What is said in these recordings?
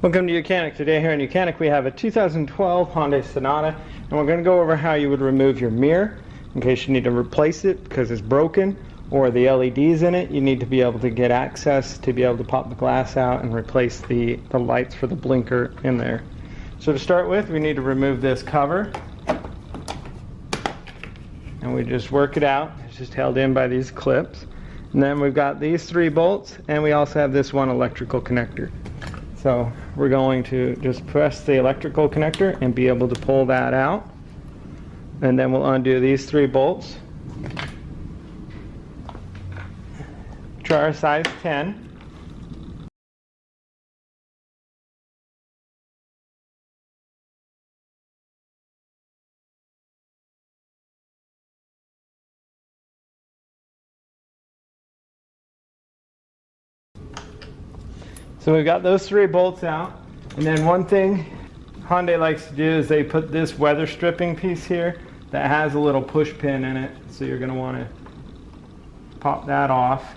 Welcome to YOUCANIC. Today here in YOUCANIC we have a 2012 Hyundai Sonata, and we're going to go over how you would remove your mirror in case you need to replace it because it's broken, or the LEDs in it. You need to be able to get access to be able to pop the glass out and replace the lights for the blinker in there. So to start with, we need to remove this cover, and we just work it out. It's just held in by these clips. And then we've got these 3 bolts, and we also have this one electrical connector. So we're going to just press the electrical connector and be able to pull that out. And then we'll undo these 3 bolts. Try our size 10. So we've got those 3 bolts out, and then one thing Hyundai likes to do is they put this weather stripping piece here that has a little push pin in it. So you're going to want to pop that off,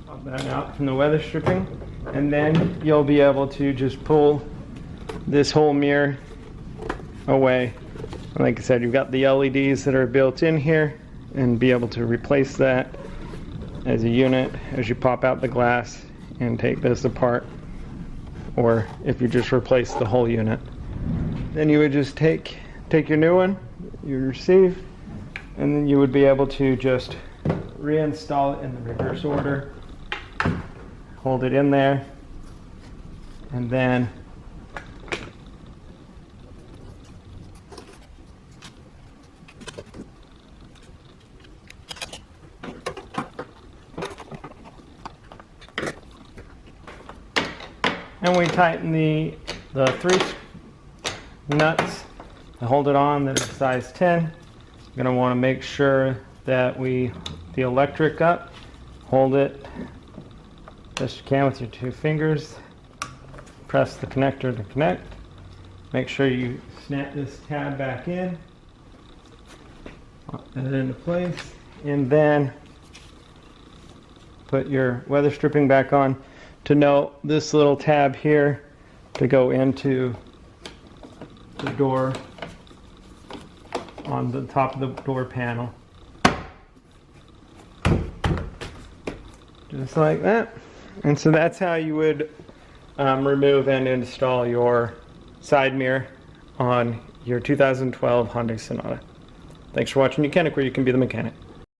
pop that out from the weather stripping, and then you'll be able to just pull this whole mirror away. Like I said, you've got the LEDs that are built in here, and be able to replace that as a unit as you pop out the glass and take this apart, or if you just replace the whole unit. Then you would just take your new one you receive, and then you would be able to just reinstall it in the reverse order, hold it in there, and then we tighten the 3 nuts to hold it on that are size 10. You're going to want to make sure that the electric up, hold it best you can with your 2 fingers, press the connector to connect, make sure you snap this tab back in, pop that into place, and then put your weather stripping back on. To note, this little tab here to go into the door on the top of the door panel. Just like that. And so that's how you would remove and install your side mirror on your 2012 Hyundai Sonata. Thanks for watching YOUCANIC, where you can be the mechanic.